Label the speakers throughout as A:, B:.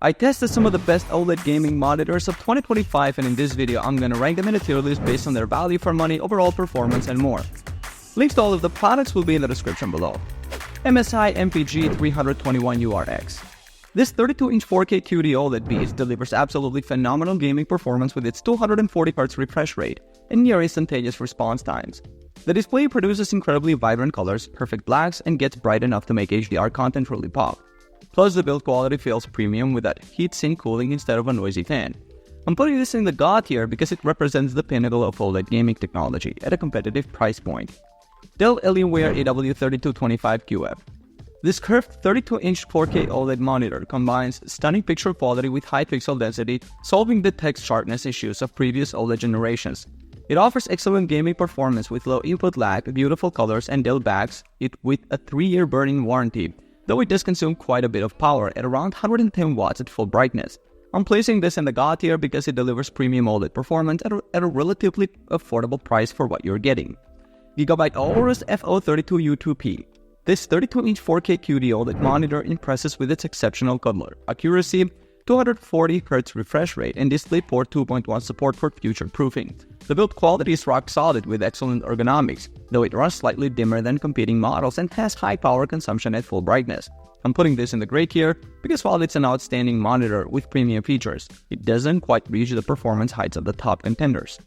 A: I tested some of the best OLED gaming monitors of 2025, and in this video I'm gonna rank them in a tier list based on their value for money, overall performance, and more. Links to all of the products will be in the description below. MSI MPG 321URX. This 32-inch 4K QD-OLED beast delivers absolutely phenomenal gaming performance with its 240Hz refresh rate and near instantaneous response times. The display produces incredibly vibrant colors, perfect blacks, and gets bright enough to make HDR content really pop. Plus, the build quality feels premium with that heatsink cooling instead of a noisy fan. I'm putting this in the God tier because it represents the pinnacle of OLED gaming technology at a competitive price point. Dell Alienware AW3225QF. This curved 32-inch 4K OLED monitor combines stunning picture quality with high pixel density, solving the text sharpness issues of previous OLED generations. It offers excellent gaming performance with low input lag, beautiful colors, and Dell backs it with a 3-year burn-in warranty, though it does consume quite a bit of power at around 110 watts at full brightness. I'm placing this in the God tier because it delivers premium OLED performance at a relatively affordable price for what you're getting. Gigabyte Aorus FO32U2P. This 32-inch 4K QD-OLED monitor impresses with its exceptional color accuracy, 240Hz refresh rate, and DisplayPort 2.1 support for future-proofing. The build quality is rock solid with excellent ergonomics, though it runs slightly dimmer than competing models and has high power consumption at full brightness. I'm putting this in the great tier because while it's an outstanding monitor with premium features, it doesn't quite reach the performance heights of the top contenders.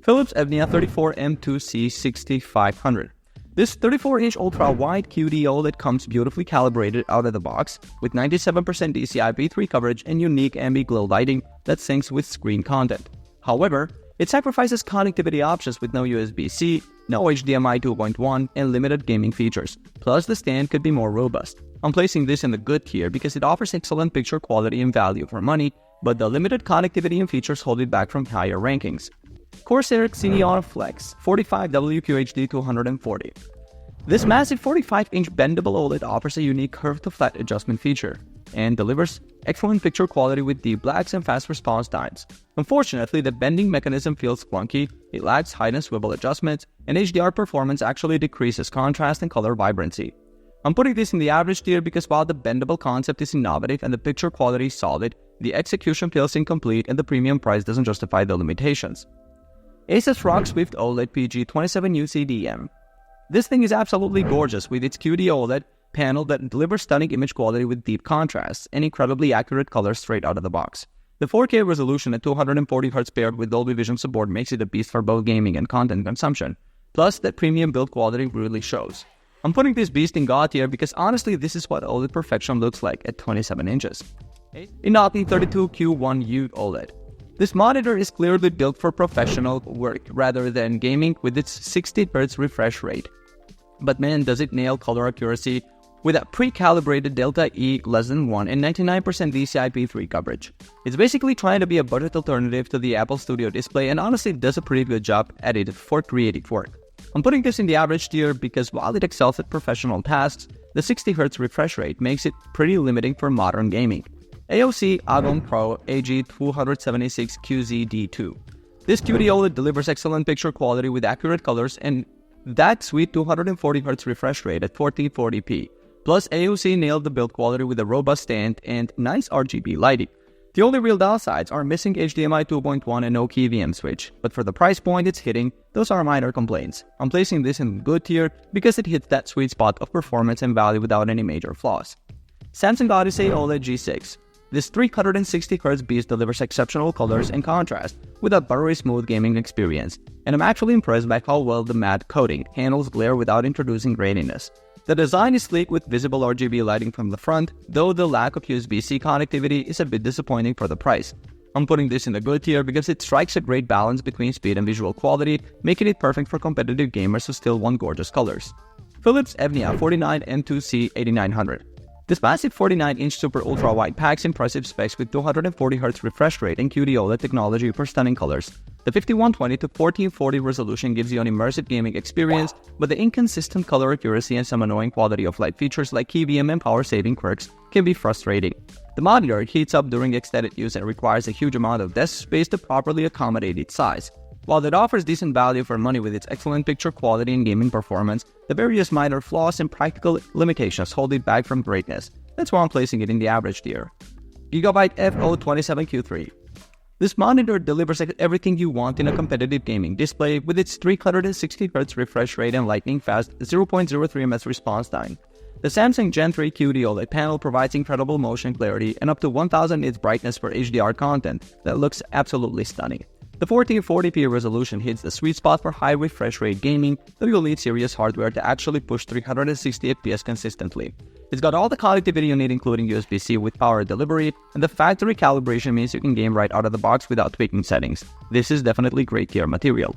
A: Philips Evnia 34M2C6500. This 34-inch ultra-wide QD-OLED comes beautifully calibrated out of the box with 97% DCI-P3 coverage and unique ambient glow lighting that syncs with screen content. However, it sacrifices connectivity options with no USB-C, no HDMI 2.1, and limited gaming features. Plus, the stand could be more robust. I'm placing this in the good tier because it offers excellent picture quality and value for money, but the limited connectivity and features hold it back from higher rankings. Corsair Xeneon Flex 45WQHD 240. This massive 45-inch bendable OLED offers a unique curve-to-flat adjustment feature and delivers excellent picture quality with deep blacks and fast response times. Unfortunately, the bending mechanism feels clunky, it lacks hide and swivel adjustments, and HDR performance actually decreases contrast and color vibrancy. I'm putting this in the average tier because while the bendable concept is innovative and the picture quality is solid, the execution feels incomplete and the premium price doesn't justify the limitations. Asus ROG Swift OLED PG27UCDM. This thing is absolutely gorgeous with its QD-OLED panel that delivers stunning image quality with deep contrasts and incredibly accurate colors straight out of the box. The 4K resolution at 240Hz paired with Dolby Vision support makes it a beast for both gaming and content consumption. Plus, that premium build quality really shows. I'm putting this beast in God tier because honestly this is what OLED perfection looks like at 27 inches. Inati 32Q1U OLED. This monitor is clearly built for professional work rather than gaming with its 60Hz refresh rate. But man, does it nail color accuracy with a pre-calibrated Delta E less than 1 and 99% DCI-P3 coverage. It's basically trying to be a budget alternative to the Apple Studio display and honestly does a pretty good job at it for creative work. I'm putting this in the average tier because while it excels at professional tasks, the 60Hz refresh rate makes it pretty limiting for modern gaming. AOC Agon Pro AG276QZD2. This QD-OLED delivers excellent picture quality with accurate colors and that sweet 240Hz refresh rate at 1440p. Plus, AOC nailed the build quality with a robust stand and nice RGB lighting. The only real downsides are missing HDMI 2.1 and no key VM switch, but for the price point it's hitting, those are minor complaints. I'm placing this in good tier because it hits that sweet spot of performance and value without any major flaws. Samsung Odyssey OLED G6. This 360Hz beast delivers exceptional colors and contrast with a buttery smooth gaming experience, and I'm actually impressed by how well the matte coating handles glare without introducing graininess. The design is sleek with visible RGB lighting from the front, though the lack of USB-C connectivity is a bit disappointing for the price. I'm putting this in the good tier because it strikes a great balance between speed and visual quality, making it perfect for competitive gamers who still want gorgeous colors. Philips Evnia 49M2C8900. This massive 49-inch super ultra-wide packs impressive specs with 240Hz refresh rate and QD-OLED technology for stunning colors. The 5120 to 1440 resolution gives you an immersive gaming experience, but the inconsistent color accuracy and some annoying quality of light features like key VM and power-saving quirks can be frustrating. The monitor heats up during extended use and requires a huge amount of desk space to properly accommodate its size. While it offers decent value for money with its excellent picture quality and gaming performance, the various minor flaws and practical limitations hold it back from greatness. That's why I'm placing it in the average tier. Gigabyte FO27Q3. This monitor delivers everything you want in a competitive gaming display with its 360Hz refresh rate and lightning-fast 0.03 ms response time. The Samsung Gen 3 QD-OLED panel provides incredible motion clarity and up to 1000 nits brightness for HDR content that looks absolutely stunning. The 1440p resolution hits the sweet spot for high refresh rate gaming, though you'll need serious hardware to actually push 360 FPS consistently. It's got all the connectivity you need, including USB-C with power delivery, and the factory calibration means you can game right out of the box without tweaking settings. This is definitely great gear material.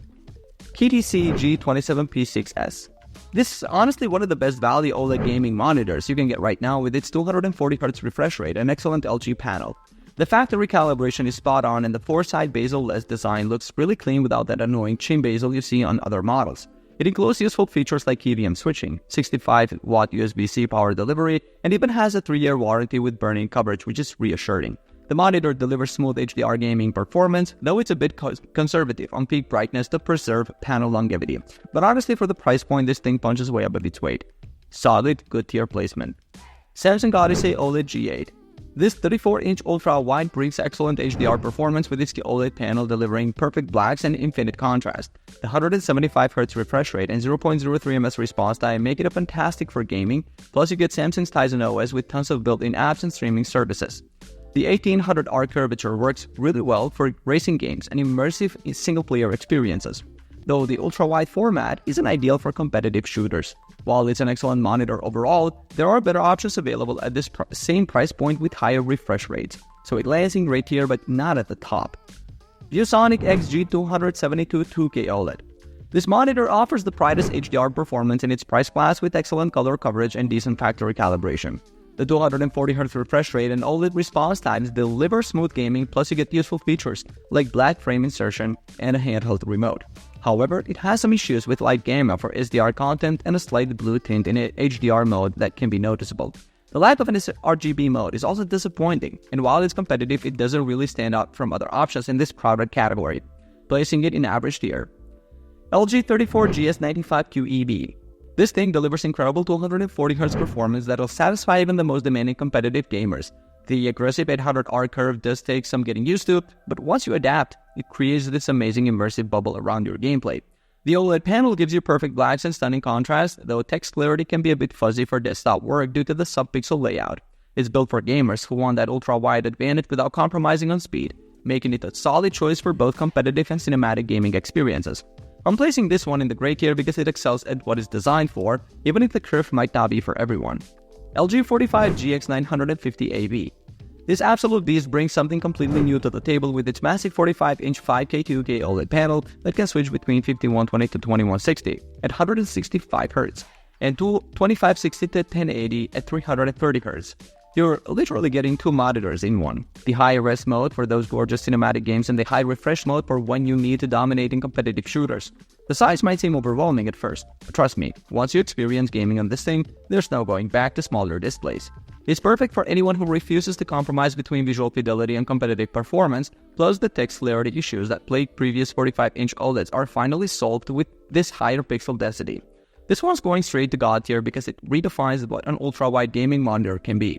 A: KTC G27P6S. This is honestly one of the best value OLED gaming monitors you can get right now with its 240Hz refresh rate and excellent LG panel. The factory calibration is spot on and the 4-side bezel-less design looks really clean without that annoying chin bezel you see on other models. It includes useful features like KVM switching, 65-watt USB-C power delivery, and even has a 3-year warranty with burn-in coverage, which is reassuring. The monitor delivers smooth HDR gaming performance, though it's a bit conservative on peak brightness to preserve panel longevity. But honestly, for the price point, this thing punches way above its weight. Solid, good tier placement. Samsung Odyssey OLED G8. This 34-inch ultra-wide brings excellent HDR performance with its OLED panel delivering perfect blacks and infinite contrast. The 175Hz refresh rate and 0.03 ms response time make it a fantastic for gaming, plus you get Samsung's Tizen OS with tons of built-in apps and streaming services. The 1800R curvature works really well for racing games and immersive single-player experiences, though the ultra-wide format isn't ideal for competitive shooters. While it's an excellent monitor overall, there are better options available at this same price point with higher refresh rates, so it lands in great tier but not at the top. ViewSonic XG272 2K OLED. This monitor offers the brightest HDR performance in its price class with excellent color coverage and decent factory calibration. The 240Hz refresh rate and OLED response times deliver smooth gaming, plus you get useful features like black frame insertion and a handheld remote. However, it has some issues with light gamma for SDR content and a slight blue tint in HDR mode that can be noticeable. The lack of an RGB mode is also disappointing, and while it's competitive, it doesn't really stand out from other options in this crowded category, placing it in average tier. LG 34GS95QEB. This thing delivers incredible 240Hz performance that'll satisfy even the most demanding competitive gamers. The aggressive 800R curve does take some getting used to, but once you adapt, it creates this amazing immersive bubble around your gameplay. The OLED panel gives you perfect blacks and stunning contrast, though text clarity can be a bit fuzzy for desktop work due to the sub-pixel layout. It's built for gamers who want that ultra-wide advantage without compromising on speed, making it a solid choice for both competitive and cinematic gaming experiences. I'm placing this one in the gray tier because it excels at what it's designed for, even if the curve might not be for everyone. LG 45GX950AV. This absolute beast brings something completely new to the table with its massive 45-inch 5K 2K OLED panel that can switch between 5120 to 2160 at 165Hz and 2560 to 1080 at 330Hz. You're literally getting two monitors in one. The high-res mode for those gorgeous cinematic games and the high-refresh mode for when you need to dominate in competitive shooters. The size might seem overwhelming at first, but trust me, once you experience gaming on this thing, there's no going back to smaller displays. It's perfect for anyone who refuses to compromise between visual fidelity and competitive performance, plus the text clarity issues that plagued previous 45-inch OLEDs are finally solved with this higher pixel density. This one's going straight to God tier because it redefines what an ultra-wide gaming monitor can be.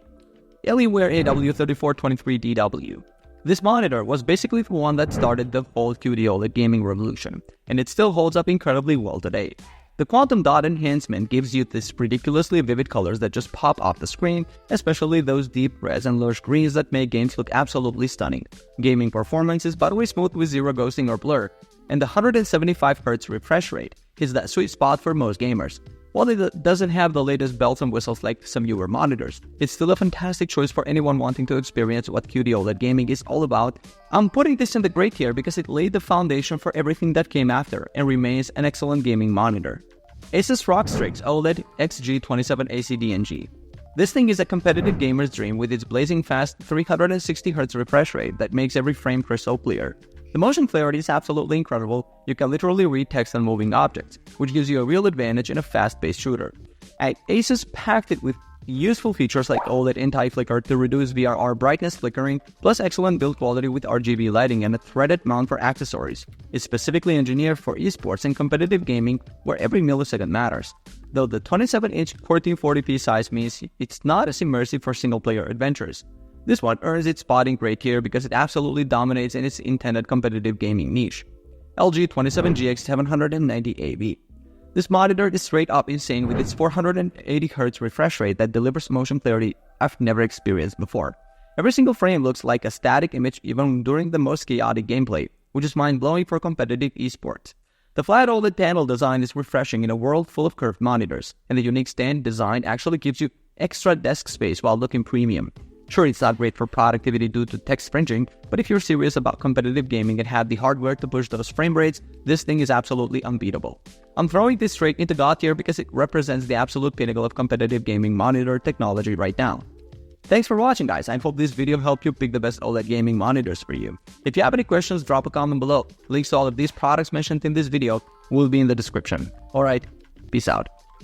A: Alienware AW3423DW. This monitor was basically the one that started the whole QD-OLED gaming revolution, and it still holds up incredibly well today. The quantum dot enhancement gives you these ridiculously vivid colors that just pop off the screen, especially those deep reds and lush greens that make games look absolutely stunning. Gaming performance is buttery smooth with zero ghosting or blur, and the 175Hz refresh rate is that sweet spot for most gamers. While it doesn't have the latest bells and whistles like some newer monitors, it's still a fantastic choice for anyone wanting to experience what QD-OLED gaming is all about. I'm putting this in the great tier because it laid the foundation for everything that came after and remains an excellent gaming monitor. Asus ROG Strix OLED XG27 ACDNG. This thing is a competitive gamer's dream with its blazing fast 360Hz refresh rate that makes every frame crystal clear. The motion clarity is absolutely incredible. You can literally read text on moving objects, which gives you a real advantage in a fast-paced shooter. Asus packed it with useful features like OLED anti-flicker to reduce VRR brightness flickering, plus excellent build quality with RGB lighting and a threaded mount for accessories. It's specifically engineered for esports and competitive gaming where every millisecond matters. Though the 27-inch 1440p size means it's not as immersive for single-player adventures. This one earns its spot in great tier because it absolutely dominates in its intended competitive gaming niche. LG 27GX 790AV. This monitor is straight up insane with its 480Hz refresh rate that delivers motion clarity I've never experienced before. Every single frame looks like a static image even during the most chaotic gameplay, which is mind-blowing for competitive esports. The flat OLED panel design is refreshing in a world full of curved monitors, and the unique stand design actually gives you extra desk space while looking premium. Sure, it's not great for productivity due to text fringing, but if you're serious about competitive gaming and have the hardware to push those frame rates, this thing is absolutely unbeatable. I'm throwing this straight into God tier because it represents the absolute pinnacle of competitive gaming monitor technology right now. Thanks for watching, guys. I hope this video helped you pick the best OLED gaming monitors for you. If you have any questions, drop a comment below. Links to all of these products mentioned in this video will be in the description. Alright, peace out.